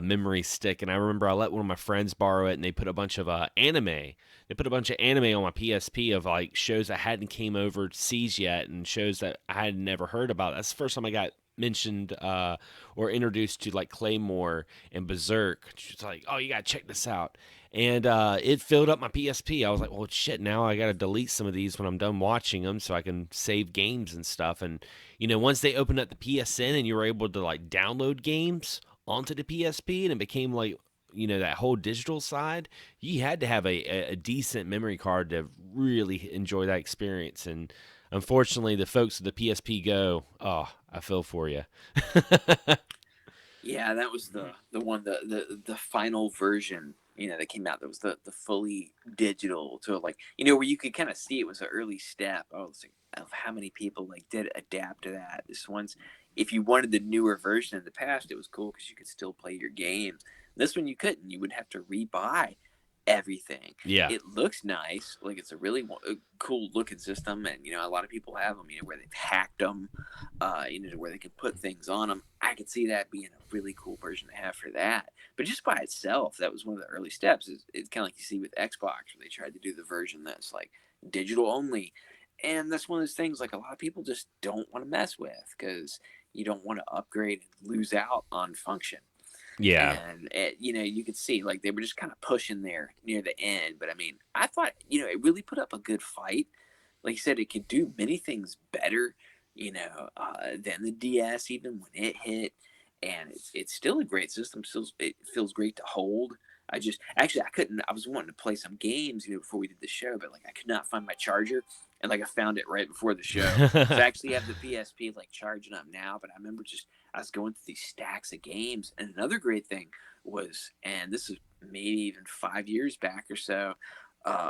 memory stick, and I remember I let one of my friends borrow it, and they put a bunch of anime. They put a bunch of anime on my PSP of like shows I hadn't came overseas yet, and shows that I had never heard about. That's the first time I got mentioned or introduced to like Claymore and Berserk. She's like, "Oh, you gotta check this out," and it filled up my PSP. I was like, "Well, shit! Now I gotta delete some of these when I'm done watching them, so I can save games and stuff." And once they opened up the PSN and you were able to like download games onto the PSP, and it became like that whole digital side, you had to have a decent memory card to really enjoy that experience. And unfortunately, the folks with the PSP Go, oh, I feel for you. Yeah, that was the one the final version, that came out. That was the fully digital, so like, where you could kind of see it was an early step. Oh, it's like, of how many people like did adapt to that. This one's, if you wanted the newer version in the past, it was cool because you could still play your games. This one you couldn't. You would have to rebuy everything. Yeah. It looks nice, like it's a really cool looking system, and a lot of people have them, where they've hacked them, to where they can put things on them. I could see that being a really cool version to have for that. But just by itself, that was one of the early steps. It's kind of like you see with Xbox, where they tried to do the version that's like digital only, and that's one of those things like a lot of people just don't want to mess with because you don't want to upgrade and lose out on function. Yeah. And you could see like they were just kind of pushing there near the end. But I mean, I thought it really put up a good fight. Like you said, it could do many things better, than the DS even when it hit. And it's still a great system. Still, it feels great to hold. I couldn't. I was wanting to play some games, before we did the show, but like I could not find my charger, and like I found it right before the show. So I actually have the PSP like charging up now. But I remember I was going through these stacks of games, and another great thing was, and this is maybe even 5 years back or so,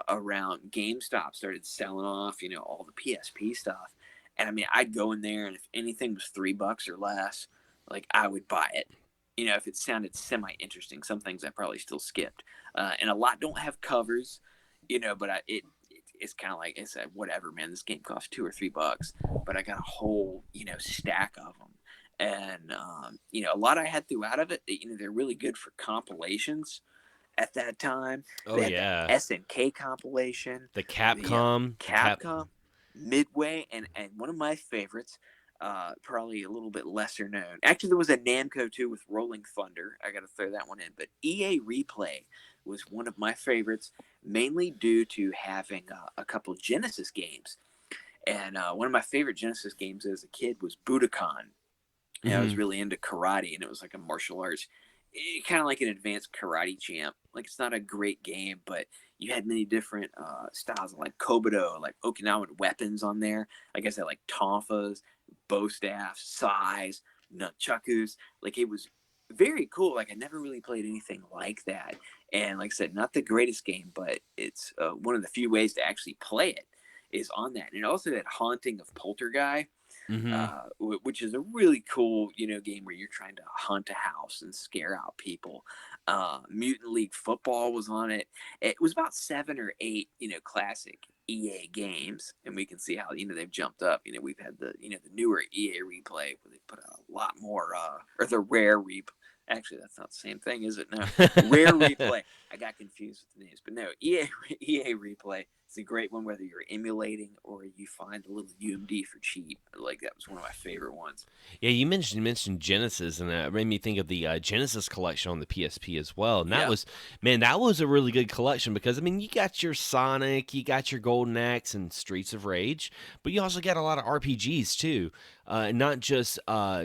around GameStop started selling off, all the PSP stuff, and I mean I'd go in there, and if anything was $3 or less, like I would buy it. If it sounded semi-interesting. Some things I probably still skipped, and a lot don't have covers, but it's kind of like I said, whatever, man. This game costs $2 or $3, but I got a whole stack of them, and a lot I had throughout of it. They're really good for compilations. At that time, Oh they had yeah. the SNK compilation, The the Capcom. Capcom, Midway, and one of my favorites, probably a little bit lesser known. Actually, there was a Namco too with Rolling Thunder. I got to throw that one in. But EA Replay was one of my favorites, mainly due to having a couple Genesis games. And one of my favorite Genesis games as a kid was Budokan. I was really into karate, and it was like a martial arts, kind of like an advanced karate champ. Like it's not a great game, but you had many different styles of like kobudo, like Okinawan weapons on there. Like I said, like tonfas, bow staffs, sais, nunchakus. Like it was very cool. Like I never really played anything like that. And like I said, not the greatest game, but it's one of the few ways to actually play it is on that. And also that Haunting of Poltergeist, Mm-hmm. which is a really cool, game where you're trying to hunt a house and scare out people. Mutant League Football was on it. It was about 7 or 8, classic EA games, and we can see how they've jumped up. We've had the the newer EA Replay where they put out a lot more, or the Rare Replay. Actually, that's not the same thing, is it? No, Rare Replay. I got confused with the names, but no, EA Replay. It's a great one whether you're emulating or you find a little UMD for cheap. Like that was one of my favorite ones. Yeah, you mentioned Genesis, and it made me think of the Genesis collection on the PSP as well. And that Yeah. was, man, that was a really good collection because I mean, you got your Sonic, you got your Golden Axe and Streets of Rage, but you also got a lot of RPGs too, not just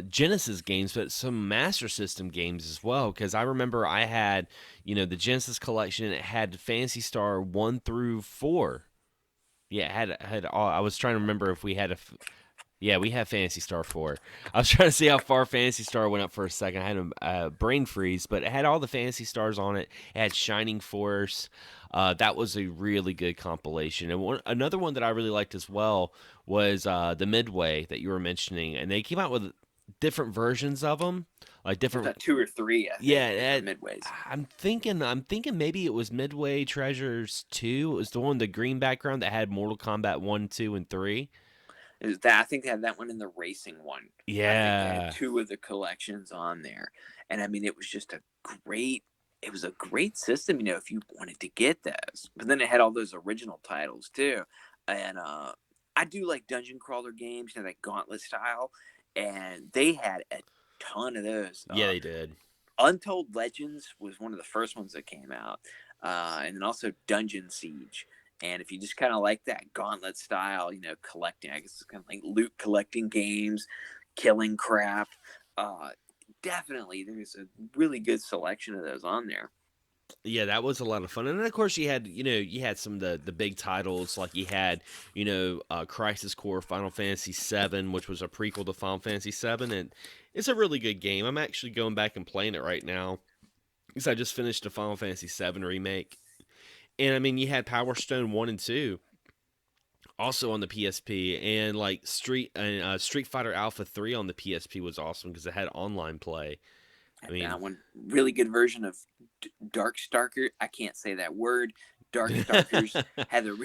Genesis games, but some Master System games as well. Because I remember I had, the Genesis collection. It had Fantasy Star 1 through 4. Yeah, it had all. I was trying to remember if we had yeah, we have Fantasy Star 4. I was trying to see how far Fantasy Star went up for a second. I had a brain freeze, but it had all the Fantasy Stars on it. It had Shining Force. That was a really good compilation. And another one that I really liked as well was the Midway that you were mentioning. And they came out with different versions of them, like There's different. about 2 or 3, I think, Yeah, different midways. I'm thinking maybe it was Midway Treasures 2. It was the one with the green background that had Mortal Kombat 1, 2, and 3. Is that I think they had that one in the racing one. I think they had Yeah. 2 of the collections on there, and I mean it was just a great. It was a great system, if you wanted to get those. But then it had all those original titles too, and I do like dungeon crawler games, that Gauntlet style, and they had a ton of those. Yeah, they did. Untold Legends was one of the first ones that came out, and then also Dungeon Siege. And if you just kind of like that gauntlet style, collecting, I guess it's kind of like loot collecting games, killing crap, definitely there's a really good selection of those on there. Yeah, that was a lot of fun. And then, of course, you had some of the big titles, like you had, Crisis Core Final Fantasy VII, which was a prequel to Final Fantasy VII, and it's a really good game. I'm actually going back and playing it right now because I just finished the Final Fantasy VII remake. And I mean, you had Power Stone 1 and 2 also on the PSP, and like Street Fighter Alpha 3 on the PSP was awesome because it had online play. I mean, That one really good version of Dark Starker. I can't say that word. Dark Starkers had a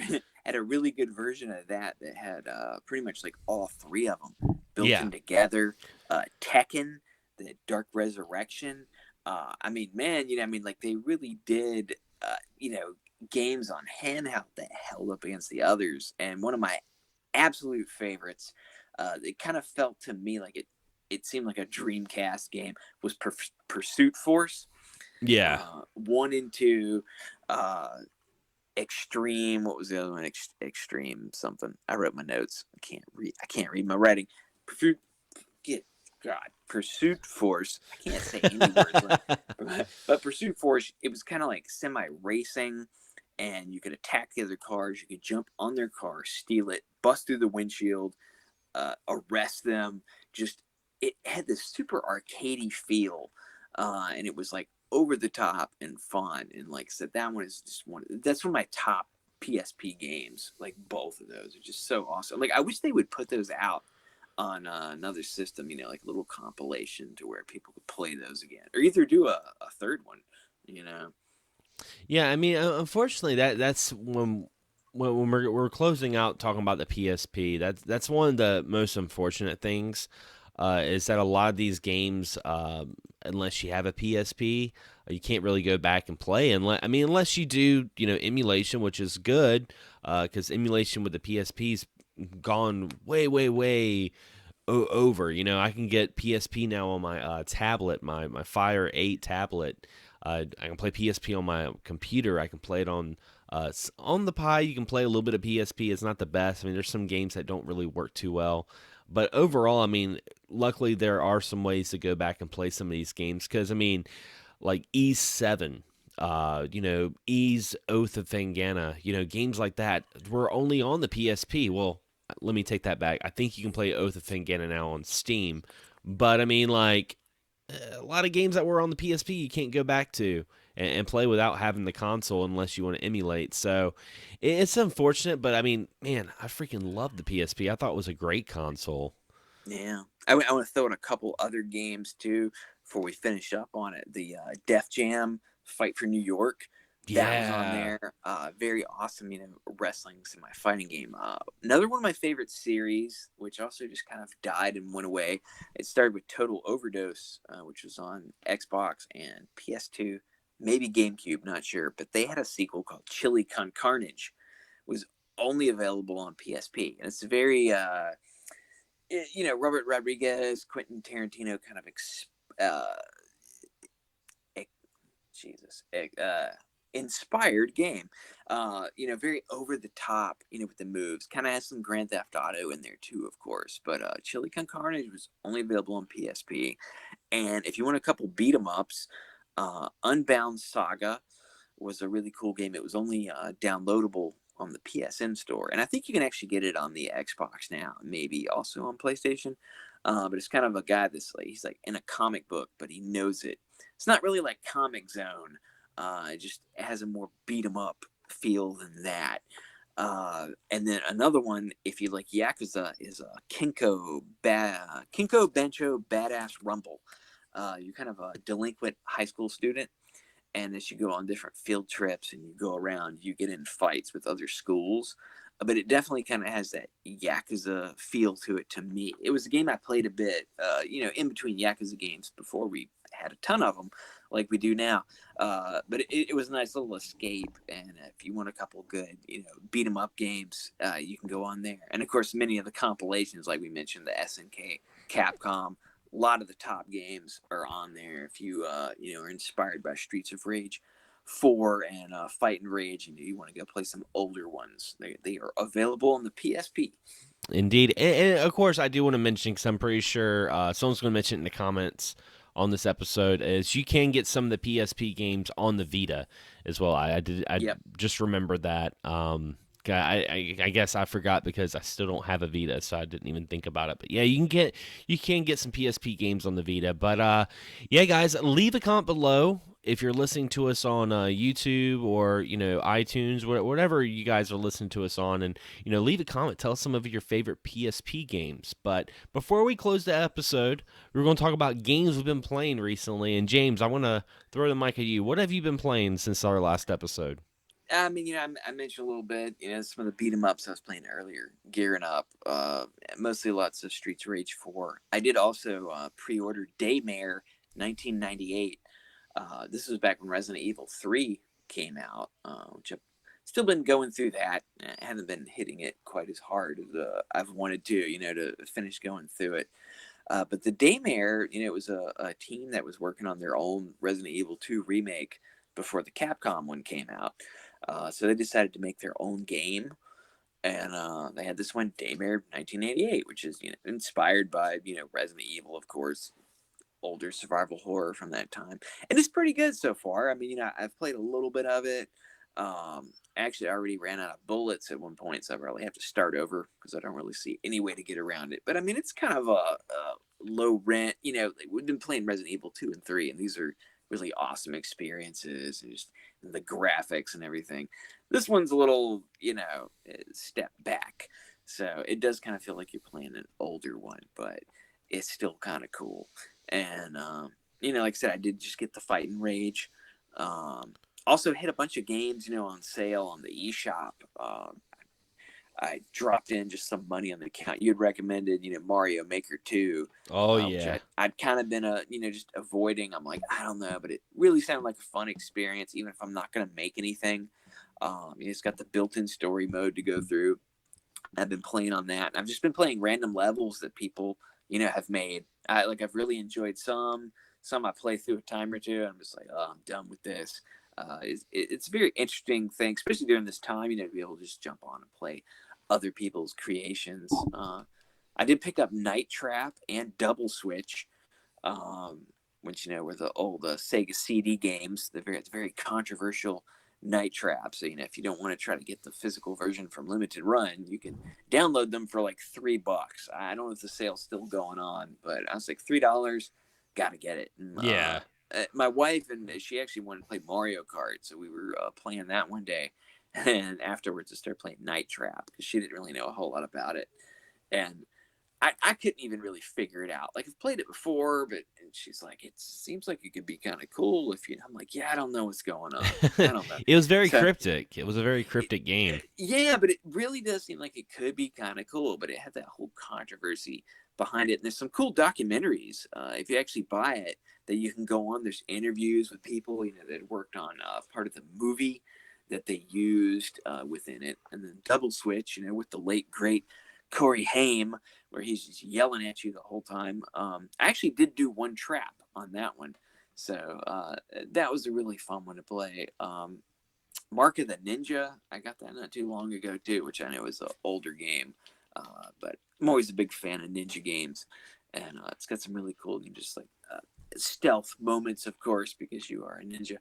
had a really good version of that that had pretty much like all three of them built yeah. in together. Tekken, the Dark Resurrection. I mean, man, I mean, like they really did, games on handheld that held up against the others. And one of my absolute favorites, it kind of felt to me like it seemed like a Dreamcast game, was Pursuit Force. Yeah. 1 and 2, uh, Extreme. What was the other one? Extreme something. I wrote my notes. I can't read my writing. Pursuit. Get God. Pursuit Force. I can't say any words. But Pursuit Force. It was kind of like semi racing, and you could attack the other cars. You could jump on their car, steal it, bust through the windshield, arrest them. Just it had this super arcadey feel, and it was like over the top and fun. And like I said, that one is just that's one of my top PSP games. Like both of those are just so awesome. Like I wish they would put those out on another system, like a little compilation to where people could play those again, or either do a third one. You know. Yeah, I mean, unfortunately, that's when we're closing out talking about the PSP. That's one of the most unfortunate things, is that a lot of these games, unless you have a PSP, you can't really go back and play. Unless you do, emulation, which is good, because emulation with the PSP's gone way, way, way over. I can get PSP now on my tablet, my Fire 8 tablet. I can play PSP on my computer. I can play it on the Pi. You can play a little bit of PSP. It's not the best. I mean, there's some games that don't really work too well. But overall, I mean, luckily there are some ways to go back and play some of these games. Because, I mean, like Ease 7, Ease Oath of Fangana, games like that were only on the PSP. Well, let me take that back. I think you can play Oath of Fangana now on Steam. But, I mean, like, a lot of games that were on the PSP you can't go back to and play without having the console unless you want to emulate. So it's unfortunate, but I mean, man, I freaking love the PSP. I thought it was a great console. Yeah, I want to throw in a couple other games too before we finish up on it. The Def Jam Fight for New York, that was on Yeah. there. Very awesome, wrestling's in my fighting game. Another one of my favorite series, which also just kind of died and went away. It started with Total Overdose, which was on Xbox and PS2, maybe GameCube, not sure. But they had a sequel called Chili Con Carnage. It was only available on PSP, and it's very Robert Rodriguez, Quentin Tarantino kind of uh, Jesus, inspired game. Very over the top, with the moves. Kind of has some Grand Theft Auto in there too, of course. But Chili Con Carnage was only available on PSP. And if you want a couple beat 'em ups, Unbound Saga was a really cool game. It was only downloadable on the PSN store, and I think you can actually get it on the Xbox now, maybe also on PlayStation. But it's kind of a guy that's like he's like in a comic book, but he knows it. It's not really like Comic Zone. It just has a more beat 'em up feel than that. And then another one, if you like Yakuza, is Kinko Bencho Badass Rumble. You're kind of a delinquent high school student, and as you go on different field trips and you go around, you get in fights with other schools. But it definitely kind of has that Yakuza feel to it to me. It was a game I played a bit, in between Yakuza games before we had a ton of them like we do now. But it was a nice little escape. And if you want a couple good, beat 'em up games, you can go on there. And of course, many of the compilations, like we mentioned, the SNK, Capcom, a lot of the top games are on there. If you are inspired by Streets of Rage 4 and Fight and Rage, you want to go play some older ones, they are available on the PSP. Indeed. And of course, I do want to mention, because I'm pretty sure someone's going to mention it in the comments on this episode is you can get some of the PSP games on the Vita as well. I Yep. just remembered that. I guess I forgot because I still don't have a Vita, so I didn't even think about it. But yeah, you can get some PSP games on the Vita. But yeah, guys, leave a comment below if you're listening to us on YouTube or iTunes, whatever you guys are listening to us on, and leave a comment. Tell us some of your favorite PSP games. But before we close the episode, we're going to talk about games we've been playing recently. And James, I want to throw the mic at you. What have you been playing since our last episode? I mean, I mentioned a little bit, some of the beat 'em ups I was playing earlier, gearing up. Mostly lots of Streets of Rage 4. I did also pre-order Daymare 1998. This was back when Resident Evil 3 came out, which I've still been going through that. I haven't been hitting it quite as hard as I've wanted to finish going through it. But the Daymare, it was a team that was working on their own Resident Evil 2 remake before the Capcom one came out. So they decided to make their own game, and they had this one, Daymare 1988, which is inspired by Resident Evil, of course, older survival horror from that time, and it's pretty good so far. I mean, I've played a little bit of it. Actually, I already ran out of bullets at one point, so I probably have to start over because I don't really see any way to get around it. But I mean, it's kind of a low rent. We've been playing Resident Evil 2 and 3, and these are really awesome experiences, and just the graphics and everything. This one's a little, step back, so it does kind of feel like you're playing an older one, but it's still kind of cool. And like I said, I did just get the Fight and Rage. Also hit a bunch of games, on sale on the eShop. I dropped in just some money on the account. You had recommended, Mario Maker 2. Oh Which yeah. I'd kind of been, just avoiding. I'm like, I don't know, but it really sounded like a fun experience, even if I'm not going to make anything. It's got the built-in story mode to go through. I've been playing on that. I've just been playing random levels that people, have made. I've really enjoyed some. Some I play through a time or two. I'm just like, oh, I'm done with this. It's a very interesting thing, especially during this time, to be able to just jump on and play other people's creations. I did pick up Night Trap and Double Switch, which were the old Sega CD games. It's very controversial Night Trap. So if you don't want to try to get the physical version from Limited Run, you can download them for like $3. I don't know if the sale's still going on, but I was like $3. Gotta get it. And, Yeah. my wife, and she actually wanted to play Mario Kart, so we were playing that one day, and afterwards I started playing Night Trap because she didn't really know a whole lot about it, and I couldn't even really figure it out. Like, I've played it before, but and she's like, it seems like it could be kind of cool if you. I'm like, yeah, I don't know what's going on. I don't know. It was very So cryptic. It was a very cryptic game. yeah, but it really does seem like it could be kind of cool. But it had that whole controversy behind it. And there's some cool documentaries if you actually buy it that you can go on. There's interviews with people that worked on part of the movie that they used within it, and then Double Switch, with the late great Corey Haim, where he's just yelling at you the whole time. I actually did do one trap on that one, so that was a really fun one to play. Mark of the Ninja, I got that not too long ago too, which I know is an older game, but I'm always a big fan of ninja games, and it's got some really cool, just like stealth moments, of course, because you are a ninja.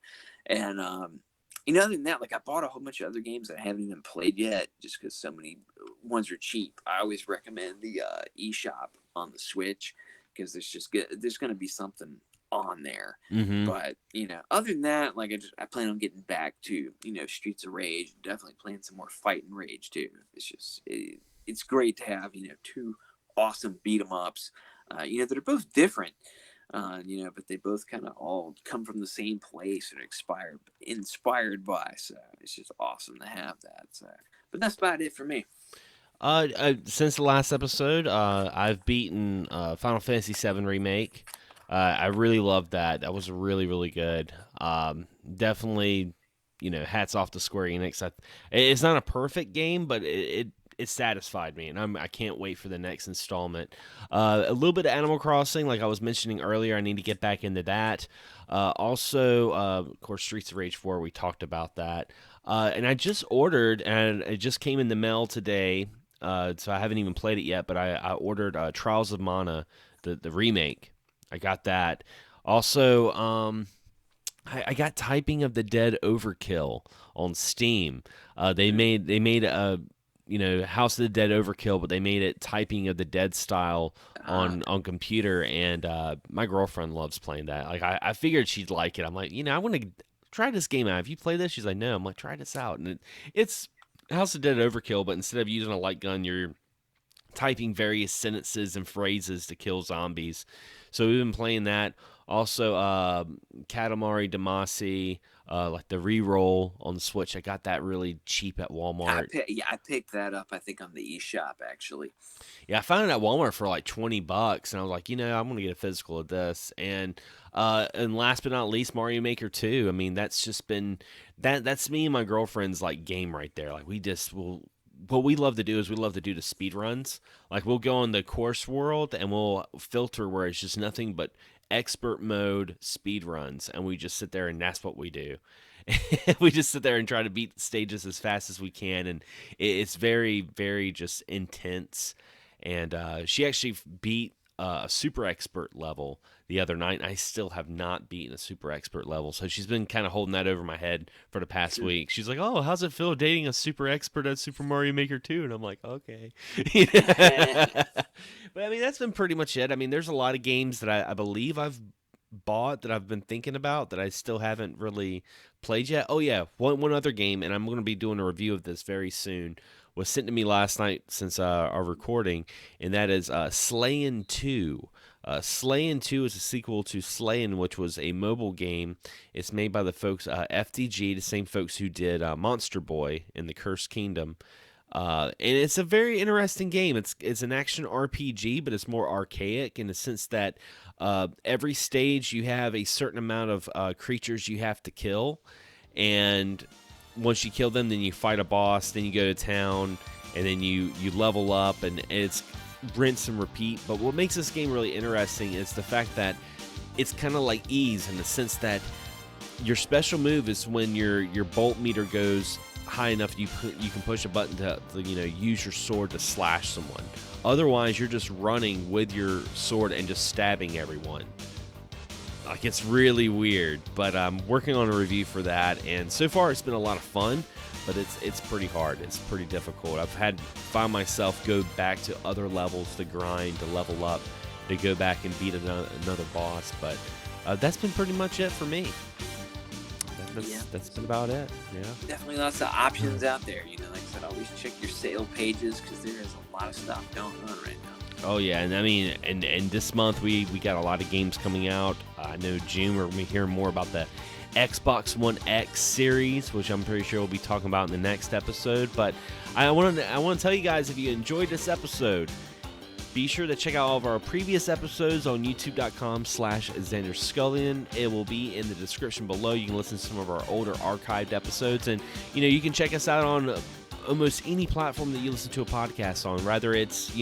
And other than that, like, I bought a whole bunch of other games that I haven't even played yet, just because so many ones are cheap. I always recommend the eShop on the Switch because there's going to be something on there. Mm-hmm. But other than that, like, I plan on getting back to Streets of Rage. Definitely playing some more Fight and Rage too. It's great to have two awesome beat 'em ups, that are both different. But they both kind of all come from the same place and inspired by. So it's just awesome to have that. So, but that's about it for me. Since the last episode, I've beaten Final Fantasy VII Remake. I really loved that. That was really, really good. Definitely, hats off to Square Enix. It's not a perfect game, but it satisfied me, and I can't wait for the next installment. A little bit of Animal Crossing, like I was mentioning earlier, I need to get back into that. Also, of course, Streets of Rage 4, we talked about that. And I just ordered, and it just came in the mail today, so I haven't even played it yet, but I ordered Trials of Mana, the remake. I got that. Also, I got Typing of the Dead Overkill on Steam. They made a House of the Dead Overkill, but they made it Typing of the Dead style on computer, and my girlfriend loves playing that. Like I figured she'd like it. I'm like, I want to try this game out. Have you played this? She's like, no. I'm like, try this out, and it's House of the Dead Overkill, but instead of using a light gun, you're typing various sentences and phrases to kill zombies. So we've been playing that. Also, Katamari Damacy, like the re-roll on the Switch. I got that really cheap at Walmart. I picked that up, I think, on the eShop, actually. Yeah, I found it at Walmart for like $20, and I was like, I'm gonna get a physical of this. And last but not least, Mario Maker 2. I mean, that's just been that's me and my girlfriend's like game right there. Like what we love to do is we love to do the speed runs. Like we'll go on the course world and we'll filter where it's just nothing but expert mode speed runs, and we just sit there and that's what we do. We just sit there and try to beat stages as fast as we can, and it's very, very just intense. And she actually beat a super expert level the other night. And I still have not beaten a super expert level, so she's been kind of holding that over my head for the past week. She's like, "Oh, how's it feel dating a super expert at Super Mario Maker 2?" And I'm like, "Okay." But I mean, that's been pretty much it. I mean, there's a lot of games that I believe I've bought that I've been thinking about that I still haven't really played yet. Oh yeah, one other game, and I'm going to be doing a review of this very soon, was sent to me last night since our recording, and that is Skullion 2. Skullion 2 is a sequel to Skullion, which was a mobile game. It's made by the folks FDG, the same folks who did Monster Boy in the Cursed Kingdom. And it's a very interesting game. It's an action RPG, but it's more archaic in the sense that every stage you have a certain amount of creatures you have to kill, and once you kill them, then you fight a boss, then you go to town, and then you level up, and it's rinse and repeat. But what makes this game really interesting is the fact that it's kind of like Ys in the sense that your special move is when your bolt meter goes high enough you can push a button to use your sword to slash someone. Otherwise, you're just running with your sword and just stabbing everyone. Like, it's really weird, but I'm working on a review for that, and so far it's been a lot of fun, but it's pretty hard. It's pretty difficult. I've found myself go back to other levels to grind, to level up, to go back and beat another boss, but that's been pretty much it for me. That's been about it. Yeah. Definitely lots of options out there. Like I said, always check your sale pages because there is a lot of stuff going on right now. Oh yeah, and I mean, and this month we got a lot of games coming out. I know June we're gonna be hearing more about the Xbox One X series, which I'm pretty sure we'll be talking about in the next episode. But I want to tell you guys, if you enjoyed this episode, be sure to check out all of our previous episodes on youtube.com/Xander Skullion. It will be in the description below. You can listen to some of our older archived episodes, and you can check us out on almost any platform that you listen to a podcast on, whether it's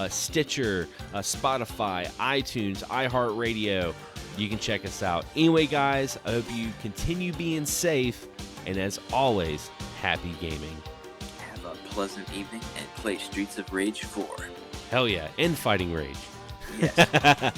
Stitcher, Spotify, iTunes, iHeartRadio. You can check us out. Anyway, guys, I hope you continue being safe, and as always, happy gaming. Have a pleasant evening and play Streets of Rage 4. Hell yeah, and Fighting Rage. Yes.